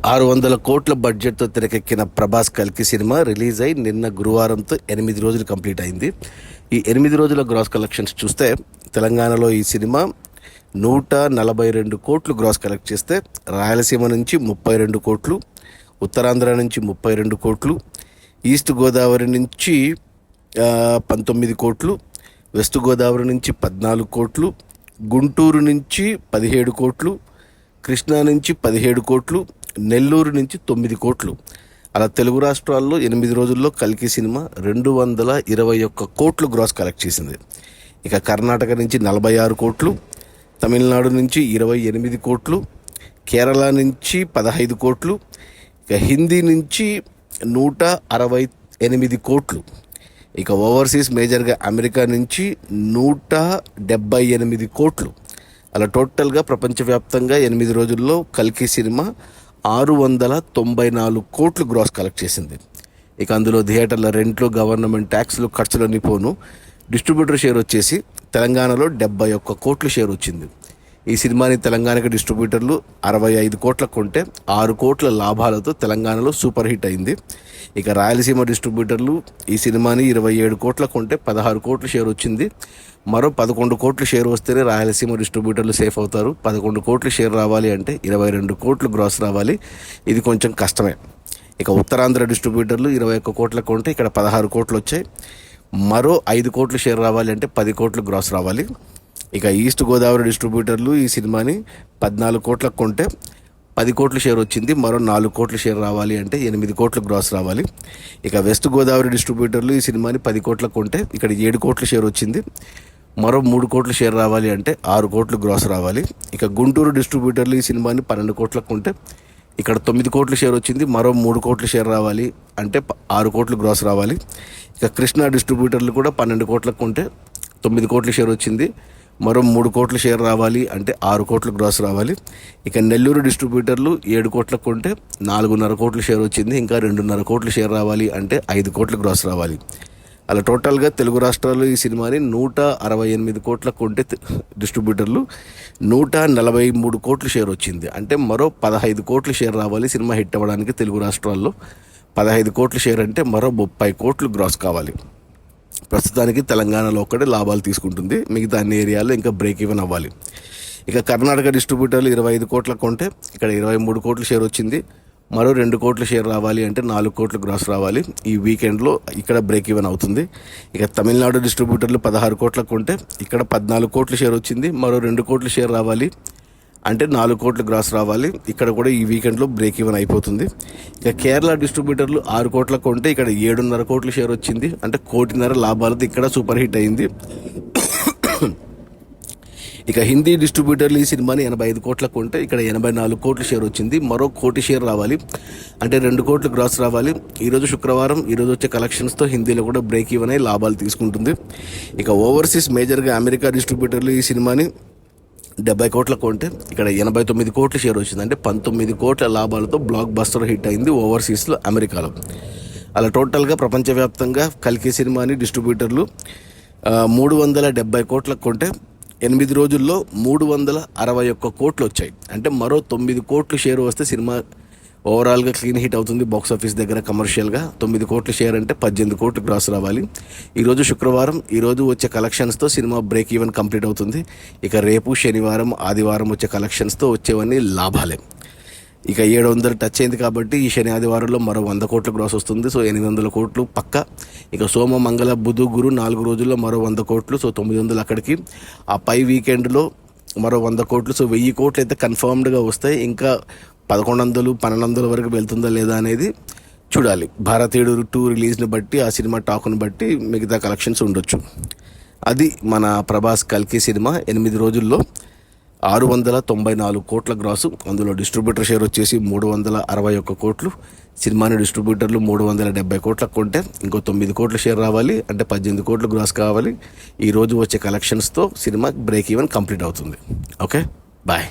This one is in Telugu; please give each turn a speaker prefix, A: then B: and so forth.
A: 600 కోట్ల బడ్జెట్తో తెరకెక్కిన ప్రభాస్ కల్కి సినిమా రిలీజ్ అయి నిన్న గురువారంతో 8 రోజులు కంప్లీట్ అయింది. ఈ 8 రోజుల గ్రాస్ కలెక్షన్స్ చూస్తే తెలంగాణలో ఈ సినిమా 142 కోట్లు గ్రాస్ కలెక్ట్ చేస్తే, రాయలసీమ నుంచి 32 కోట్లు, ఉత్తరాంధ్ర నుంచి 32 కోట్లు, ఈస్ట్ గోదావరి నుంచి 19 కోట్లు, వెస్ట్ గోదావరి నుంచి 14 కోట్లు, గుంటూరు నుంచి 17 కోట్లు, కృష్ణా నుంచి 17 కోట్లు, నెల్లూరు నుంచి 9 కోట్లు. అలా తెలుగు రాష్ట్రాల్లో 8 రోజుల్లో కల్కి సినిమా 221 కోట్లు గ్రాస్ కలెక్ట్ చేసింది. ఇక కర్ణాటక నుంచి 46 కోట్లు, తమిళనాడు నుంచి 28 కోట్లు, కేరళ నుంచి 15 కోట్లు, ఇక హిందీ నుంచి 168 కోట్లు, ఇక ఓవర్సీస్ మేజర్గా అమెరికా నుంచి 178 కోట్లు. అలా టోటల్గా ప్రపంచవ్యాప్తంగా 8 రోజుల్లో కల్కి సినిమా 694 కోట్లు గ్రాస్ కలెక్ట్ చేసింది. ఇక అందులో థియేటర్ల రెంట్లు, గవర్నమెంట్ ట్యాక్స్లు, ఖర్చులన్నీ పోను డిస్ట్రిబ్యూటర్ షేర్ వచ్చేసి తెలంగాణలో 71 కోట్ల షేర్ వచ్చింది. ఈ సినిమాని తెలంగాణకి డిస్ట్రిబ్యూటర్లు 65 కోట్లకు కొంటే 6 కోట్ల లాభాలతో తెలంగాణలో సూపర్ హిట్ అయింది. ఇక రాయలసీమ డిస్ట్రిబ్యూటర్లు ఈ సినిమాని 27 కోట్లకు కొంటే 16 కోట్ల షేర్ వచ్చింది. మరో 11 కోట్ల షేర్ వస్తేనే రాయలసీమ డిస్ట్రిబ్యూటర్లు సేఫ్ అవుతారు. 11 కోట్ల షేర్ రావాలి అంటే 22 కోట్లు గ్రాస్ రావాలి. ఇది కొంచెం కష్టమే. ఇక ఉత్తరాంధ్ర డిస్ట్రిబ్యూటర్లు 21 కోట్లకు కొంటే ఇక్కడ 16 కోట్లు వచ్చాయి. మరో 5 కోట్ల షేర్ రావాలి అంటే 10 కోట్లు గ్రాస్ రావాలి. ఇక ఈస్ట్ గోదావరి డిస్ట్రిబ్యూటర్లు ఈ సినిమాని 14 కోట్లకు కొంటే 10 కోట్ల షేర్ వచ్చింది. మరో 4 కోట్ల షేర్ రావాలి అంటే 8 కోట్లు గ్రాస్ రావాలి. ఇక వెస్ట్ గోదావరి డిస్ట్రిబ్యూటర్లు ఈ సినిమాని 10 కోట్లకు కొంటే ఇక్కడ 7 కోట్ల షేర్ వచ్చింది. మరో 3 కోట్ల షేర్ రావాలి అంటే 6 కోట్లు గ్రాస్ రావాలి. ఇక గుంటూరు డిస్ట్రిబ్యూటర్లు ఈ సినిమాని 12 కోట్లకు కొంటే ఇక్కడ 9 కోట్ల షేర్ వచ్చింది. మరో 3 కోట్ల షేర్ రావాలి అంటే 6 కోట్లు గ్రాస్ రావాలి. ఇక కృష్ణా డిస్ట్రిబ్యూటర్లు కూడా 12 కోట్లకు కొంటే 9 కోట్ల షేర్ వచ్చింది. మరో 3 కోట్ల షేర్ రావాలి అంటే 6 కోట్లు గ్రాస్ రావాలి. ఇక నెల్లూరు డిస్ట్రిబ్యూటర్లు 7 కోట్లకు కొంటే 4.5 కోట్ల షేర్ వచ్చింది. ఇంకా 2.5 కోట్ల షేర్ రావాలి అంటే 5 కోట్లు గ్రాస్ రావాలి. అలా టోటల్గా తెలుగు రాష్ట్రాల్లో ఈ సినిమాని 168 కోట్లకు కొంటే డిస్ట్రిబ్యూటర్లు 143 కోట్ల షేర్ వచ్చింది. అంటే మరో 15 కోట్ల షేర్ రావాలి సినిమా హిట్ అవ్వడానికి. తెలుగు రాష్ట్రాల్లో 15 కోట్ల షేర్ అంటే మరో 30 కోట్లు గ్రాస్ కావాలి. ప్రస్తుతానికి తెలంగాణలో ఒక్కడే లాభాలు తీసుకుంటుంది. మిగతా అన్ని ఏరియాలో ఇంకా బ్రేక్ ఈవెన్ అవ్వాలి. ఇక కర్ణాటక డిస్ట్రిబ్యూటర్లు 25 కోట్లకు కొంటే ఇక్కడ 23 కోట్ల షేర్ వచ్చింది. మరో 2 కోట్ల షేర్ రావాలి అంటే 4 కోట్లు గ్రాస్ రావాలి. ఈ వీకెండ్లో ఇక్కడ బ్రేక్ ఈవెన్ అవుతుంది. ఇక తమిళనాడు డిస్ట్రిబ్యూటర్లు 16 కోట్లకు కొంటే ఇక్కడ 14 కోట్ల షేర్ వచ్చింది. మరో 2 కోట్ల షేర్ రావాలి అంటే 4 కోట్లు గ్రాస్ రావాలి. ఇక్కడ కూడా ఈ వీకెండ్లో బ్రేక్ ఈవెన్ అయిపోతుంది. ఇక కేరళ డిస్ట్రిబ్యూటర్లు 6 కోట్లకు కొంటే ఇక్కడ 7.5 కోట్ల షేర్ వచ్చింది. అంటే 1.5 కోటి లాభాలతో ఇక్కడ సూపర్ హిట్ అయింది. ఇక హిందీ డిస్ట్రిబ్యూటర్లు ఈ సినిమాని 85 కోట్లకు కొంటే ఇక్కడ 84 కోట్ల షేర్ వచ్చింది. మరో 1 కోటి షేర్ రావాలి అంటే 2 కోట్లు గ్రాస్ రావాలి. ఈరోజు శుక్రవారం, ఈరోజు వచ్చే కలెక్షన్స్తో హిందీలో కూడా బ్రేక్ ఈవెన్ అయి లాభాలు తీసుకుంటుంది. ఇక ఓవర్సీస్ మేజర్గా అమెరికా డిస్ట్రిబ్యూటర్లు ఈ సినిమాని 70 కోట్లకు కొంటే ఇక్కడ 89 కోట్ల షేర్ వచ్చింది. అంటే 19 కోట్ల లాభాలతో బ్లాక్ బస్టర్ హిట్ అయింది ఓవర్సీస్లో, అమెరికాలో. అలా టోటల్గా ప్రపంచవ్యాప్తంగా కల్కి సినిమాని డిస్ట్రిబ్యూటర్లు 370 కోట్లకు కొంటే 8 రోజుల్లో 361 కోట్లు వచ్చాయి. అంటే మరో 9 కోట్లు షేర్ వస్తే సినిమా ఓవరాల్గా క్లీన్ హిట్ అవుతుంది. బాక్స్ ఆఫీస్ దగ్గర కమర్షియల్గా 9 కోట్ల షేర్ అంటే 18 కోట్లు గ్రాస్ రావాలి. ఈరోజు శుక్రవారం, ఈరోజు వచ్చే కలెక్షన్స్తో సినిమా బ్రేక్ ఈవెన్ కంప్లీట్ అవుతుంది. ఇక రేపు శనివారం, ఆదివారం వచ్చే కలెక్షన్స్తో వచ్చేవన్నీ లాభాలే. ఇక 700 టచ్ అయింది కాబట్టి ఈ శని ఆదివారంలో మరో 100 కోట్ల గ్రాస్ వస్తుంది. సో 800 కోట్లు పక్క. ఇక సోమ, మంగళ, బుధ, గురు 4 రోజుల్లో మరో 100 కోట్లు. సో 900 అక్కడికి. ఆ పై వీకెండ్లో మరో 100 కోట్లు. సో 1000 కోట్లు అయితే కన్ఫర్మ్డ్గా వస్తాయి. ఇంకా 1100, 1200 వరకు వెళ్తుందా లేదా అనేది చూడాలి. భారతీయుడు 2 రిలీజ్ని బట్టి, ఆ సినిమా టాక్ను బట్టి మిగతా కలెక్షన్స్ ఉండొచ్చు. అది మన ప్రభాస్ కల్కి సినిమా 8 రోజుల్లో 694 కోట్ల గ్రాసు. అందులో డిస్ట్రిబ్యూటర్ షేర్ వచ్చేసి 361 కోట్లు. సినిమాని డిస్ట్రిబ్యూటర్లు 370 కోట్లకు కొంటే ఇంకో 9 కోట్ల షేర్ రావాలి అంటే 18 కోట్లు గ్రాస్ కావాలి. ఈరోజు వచ్చే కలెక్షన్స్తో సినిమా బ్రేక్ ఈవెన్ కంప్లీట్ అవుతుంది. Okay, bye.